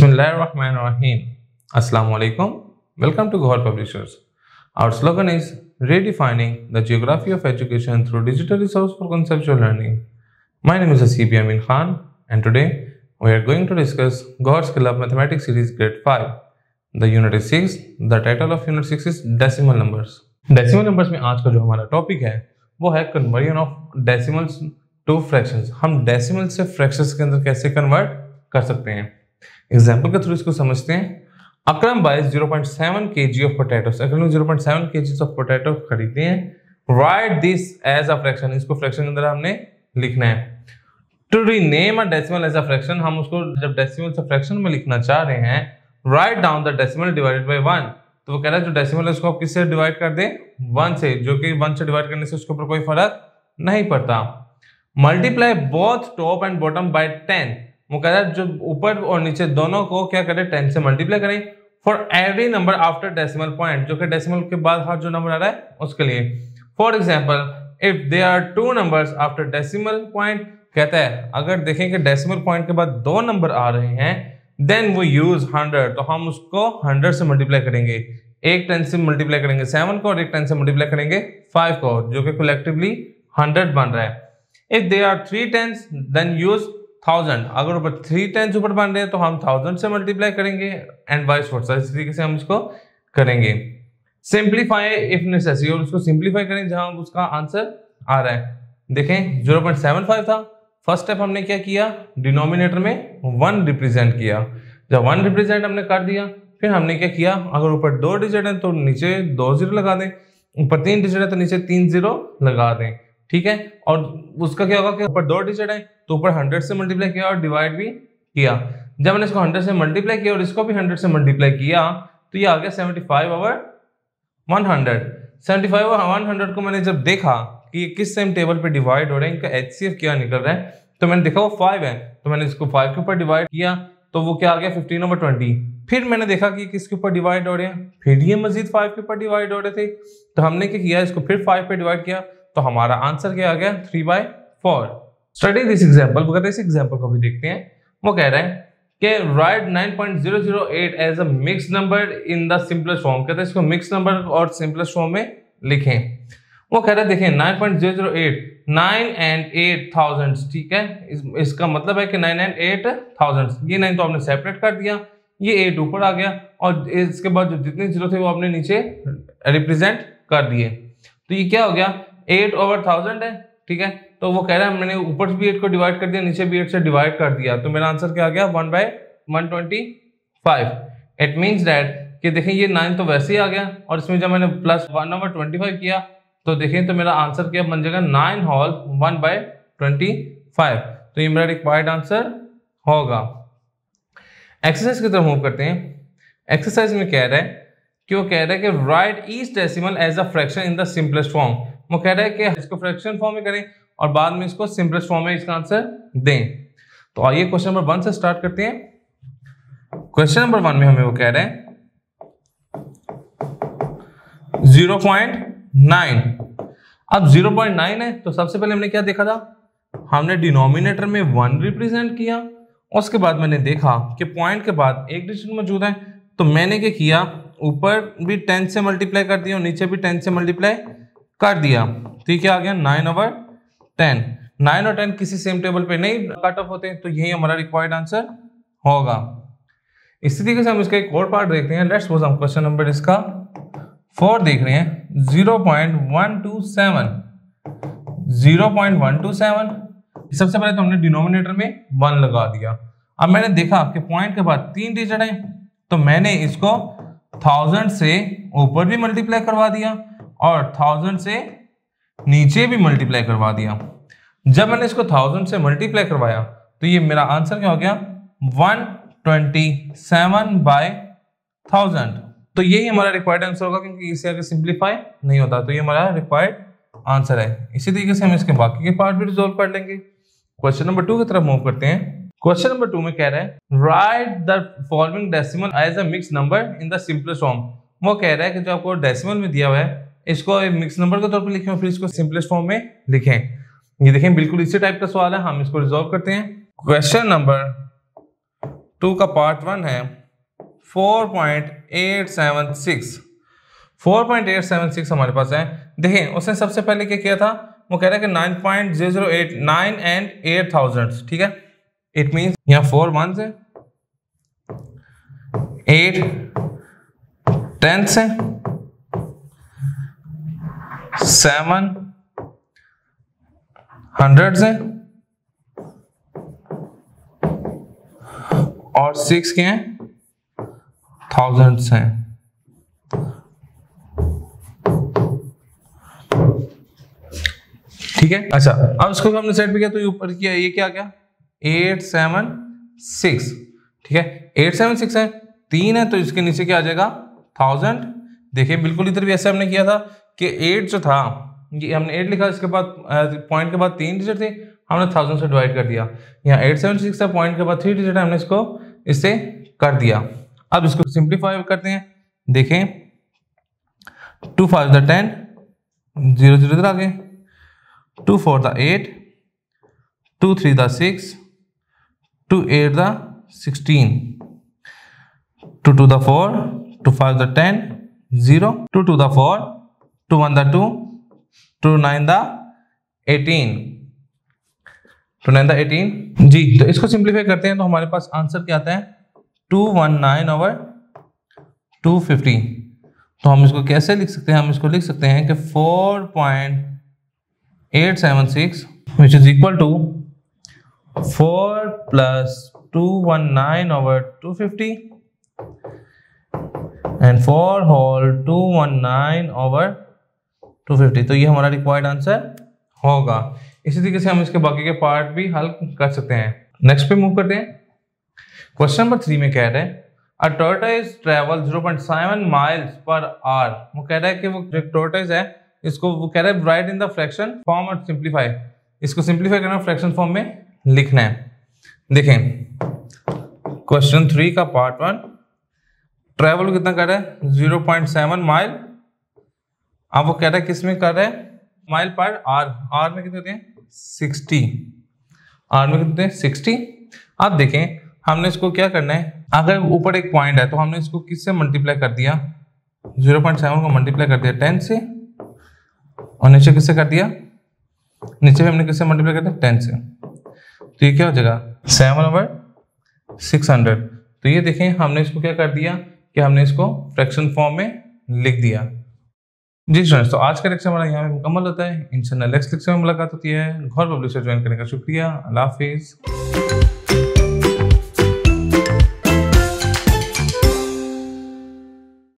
Bismillahirrahmanirrahim. Assalamu alaikum. Welcome to Gohar Publishers. Our slogan is redefining the geography of education through digital resource for conceptual learning. My name is Asib Amin Khan and today we are going to discuss Gohar Skill Up Mathematics Series Grade 5. The unit is 6. The title of unit 6 is Decimal Numbers. Decimal numbers में आज का जो हमारा topic है वो है conversion of decimals two fractions. हम decimal से फ्रैक्शंस के अंदर कैसे कन्वर्ट कर सकते हैं. एग्जाम्पल के थ्रू इसको समझते हैं. Akram buy 0.7 kg of potatoes. Akram 0.7 kg of potato खरीदते हैं. Right this as a fraction. इसको फ्रैक्शन के अंदर हमने लिखना है. To rename a decimal as a fraction, हम उसको जब डेसिमल से फ्रैक्शन में लिखना चाह रहे हैं, write down the decimal divided by 1. तो वो कह रहा है जो डेसिमल है उसको आप किससे डिवाइड कर दे, 1 से, जो कि 1 से डिवाइड करने से उसके ऊपर कोई फर्क नहीं पड़ता. Multiply both top and bottom by 10. वो कह रहा है जो ऊपर और नीचे दोनों को क्या करें, 10 से मल्टीप्लाई करें. For every number after decimal point, जो कि डेसिमल के बाद हर जो नंबर आ रहा है उसके लिए. For example if there are 2 numbers after decimal point, कहता है अगर देखें कि डेसिमल पॉइंट के बाद 2 नंबर आ रहे हैं, देन वो यूज 100. तो हम उसको 100 से मल्टीप्लाई करेंगे. एक 10 से मल्टीप्लाई करेंगे 7 को और एक 10 से मल्टीप्लाई करेंगे 5 को, जो कि कलेक्टिवली 100 बन रहा है. If there are 3 10s then use 1000. अगर ऊपर 3 10s ऊपर बन रहे हैं तो हम 1000 से मल्टीप्लाई करेंगे एंड वाइस वर्सा. इस तरीके से हम इसको करेंगे. सिंप्लीफाई इफ नेसेसरी, और उसको सिंप्लीफाई करें जहां उसका आंसर आ रहा है. देखें 0.75 था. फर्स्ट स्टेप हमने क्या किया, डिनोमिनेटर में 1 रिप्रेजेंट किया. जब 1 रिप्रेजेंट हमने कर दिया, फिर हमने क्या किया, अगर ऊपर 2 डिजिट है तो नीचे 2 जीरो लगा दें, ऊपर 3 डिजिट है तो नीचे 3 जीरो लगा दें. ठीक है. और उसका क्या होगा कि ऊपर 2 डिजिट है तो ऊपर 100 से मल्टीप्लाई किया और डिवाइड भी किया. जब मैंने इसको 100 से मल्टीप्लाई किया और इसको भी 100 से मल्टीप्लाई किया तो ये आ गया 75/100. 75/100 को मैंने जब देखा कि ये किस सेम टेबल पे डिवाइड हो रहे हैं, इनका HCF क्या निकल रहा है, तो मैंने देखा वो 5 है, तो मैंने इसको 5 के ऊपर डिवाइड किया तो वो क्या आ गया 15/20. फिर मैंने देखा कि किसके ऊपर डिवाइड हो रहे हैं, फिर ये मजीद 5 के ऊपर डिवाइड हो रहे थे, तो हमने क्या किया, इसको फिर 5 पे डिवाइड किया, तो हमारा आंसर क्या आ गया 3/4. Study this example. वो कहते हैं इस एग्जांपल को भी देखते हैं. वो कह रहा है कि write 9.008 as a mix number in the simplest form. कहते हैं इसको मिक्स नंबर और सिंपलेस्ट फॉर्म में लिखें. वो कह रहा है देखें 9.008 9 and 8 thousands. ठीक है. इसका मतलब है कि 9 and 8 thousands. ये 9 तो आपने सेपरेट कर दिया, ये 8 ऊपर आ गया और इसके बाद जो जितने जीरो थे वो आपने नीचे रिप्रेजेंट कर दिए. तो ये क्या हो गया 8/1000 है. ठीक है. तो वो कह रहा है मैंने ऊपर भी 8 को डिवाइड कर दिया, नीचे भी 8 से डिवाइड कर दिया, तो मेरा आंसर क्या आ गया 1/125. इट मींस दैट कि देखें ये 9 तो वैसे ही आ गया और इसमें जब मैंने प्लस 1/25 किया तो देखें तो मेरा आंसर क्या बन जाएगा 9 होल 1/25. तो ये मेरा रिक्वायर्ड आंसर होगा. एक्सरसाइज की तरफ मूव करते हैं. एक्सरसाइज में कह रहा है कि वो कह रहा है कि write each decimal as a fraction in the simplest form. वो कह रहा है कि इसको फ्रैक्शन फॉर्म में करें और बाद में इसको सिंपलेस्ट फॉर्म में इसका आंसर दें. तो आइए क्वेश्चन नंबर 1 से स्टार्ट करते हैं. क्वेश्चन नंबर 1 में हमें वो कह रहा है 0.9. अब 0.9 है तो सबसे पहले हमने क्या देखा था, हमने डिनोमिनेटर में 1 रिप्रेजेंट किया. उसके बाद मैंने देखा कि पॉइंट के बाद एक डिजिट मौजूद है, तो मैंने क्या किया, ऊपर भी 10 से मल्टीप्लाई कर दिया और नीचे भी 10 से मल्टीप्लाई कर दिया. तो क्या आ गया 9/10. 9 और 10 किसी सेम टेबल पे नहीं कट ऑफ होते, तो यही हमारा रिक्वायर्ड आंसर होगा. इसी तरीके से हम इसका एक और पार्ट देखते हैं. लेट्स सपोज हम क्वेश्चन नंबर इसका 4 देख रहे हैं. 0.127. 0.127. सबसे पहले तो हमने डिनोमिनेटर में 1 लगा दिया. अब मैंने देखा कि पॉइंट के बाद 3 डिजिट है, तो मैंने इसको 1000 से ऊपर भी मल्टीप्लाई करवा दिया और 1000 से नीचे भी मल्टीप्लाई करवा दिया. जब मैंने इसको 1000 से मल्टीप्लाई करवाया तो ये मेरा आंसर क्या हो गया 127/1000. तो यही हमारा रिक्वायर्ड आंसर होगा क्योंकि इससे आगे सिंप्लीफाई नहीं होता. तो ये हमारा रिक्वायर्ड आंसर है. इसी तरीके से हम इसके बाकी के पार्ट भी रिजॉल्व कर लेंगे. क्वेश्चन नंबर 2 की तरफ मूव करते हैं. क्वेश्चन नंबर 2 में कह रहा है write the following decimal as a mix number in the simplest form. वो कह रहा है कि जो आपको डेसिमल में दिया हुआ है इसको मिक्स नंबर के तौर पर लिखें और फिर इसको सिंपलेस्ट फॉर्म में लिखें. ये देखें बिल्कुल इसी टाइप का सवाल है, हम इसको रिजॉल्व करते हैं. क्वेश्चन नंबर 2 का पार्ट 1 है 4.876। 4.876 हमारे पास है। देखें उसने सबसे पहले क्या किया था, वो कह रहा है कि 9.008 9 and 8,000, ठीक है। इट मीन्स यहाँ 4 1s है, 8 10s है, 7 100s है और 6 के हैं 1000s हैं। ठीक है। अच्छा, अब इसको हमने सेट भी किया तो ये ऊपर किया, ये क्या गया 876, ठीक है। 876 है, 3 है तो इसके नीचे क्या आ जाएगा 1000। देखिए बिल्कुल इधर भी ऐसे हमने किया था कि 8 जो था ये हमने 8 लिखा, इसके बाद पॉइंट के बाद 3 डिजिट थे, हमने 1000 से डिवाइड कर दिया। यहाँ 876 है, पॉइंट के बाद 3 डिजिट है, हमने इसको इससे कर दिया। अब इसको सिंप्लीफाई करते हैं। देखें 2 5 10, 0 0 इधर आ गए, 2 4 8, 2 3 6, 2 8 16, 2 2 4, 2 5 10, 0, 2 2 4, 2 1 2, 2 9 18, 2 9 18 जी। तो इसको सिंप्लीफाई करते हैं तो हमारे पास आंसर क्या आता है 219/250। तो हम इसको कैसे लिख सकते हैं, हम इसको लिख सकते हैं कि 4.876 which is equal to 4 plus 219/250 and 4 whole 219/250। तो ये हमारा रिक्वायर्ड आंसर होगा। इसी तरीके से हम इसके बाकी के पार्ट भी हल कर सकते हैं। नेक्स्ट पे मूव करते हैं। क्वेश्चन नंबर 3 में कह रहे हैं a tortoise travel 0.7 miles per hour. वो कह रहा है कि वो जो टॉर्टोइज है इसको वो कह रहा है right in the fraction form और सिंप्लीफाई। इसको सिंप्लीफाई करना, फ्रैक्शन फॉर्म में लिखना है। देखें क्वेश्चन 3 का पार्ट 1, ट्रेवल कितना कर रहा है 0.7 माइल। अब वो कह रहा है किस में कर रहा है माइल पर आर, आर में कितने होते हैं 60, आर में कितने होते हैं 60। अब देखें हमने इसको क्या करना है, अगर ऊपर एक पॉइंट है तो हमने इसको किससे मल्टीप्लाई कर दिया, 0.7 को मल्टीप्लाई कर दिया 10 से, और नीचे किससे कर दिया, नीचे भी हमने किससे मल्टीप्लाई कर दिया 10 से। तो ये क्या हो जाएगा 7/600। तो ये देखें हमने इसको क्या कर दिया कि हमने इसको फ्रैक्शन फॉर्म में लिख दिया। जी स्टूडेंट्स, तो आज का लेक्चर हमारा यहाँ पे मुकम्मल होता है। इंशाल्लाह नेक्स्ट लेक्चर में मुलाकात होती है। गौहर पब्लिशर ज्वाइन करने का शुक्रिया। अल्लाह हाफिज़।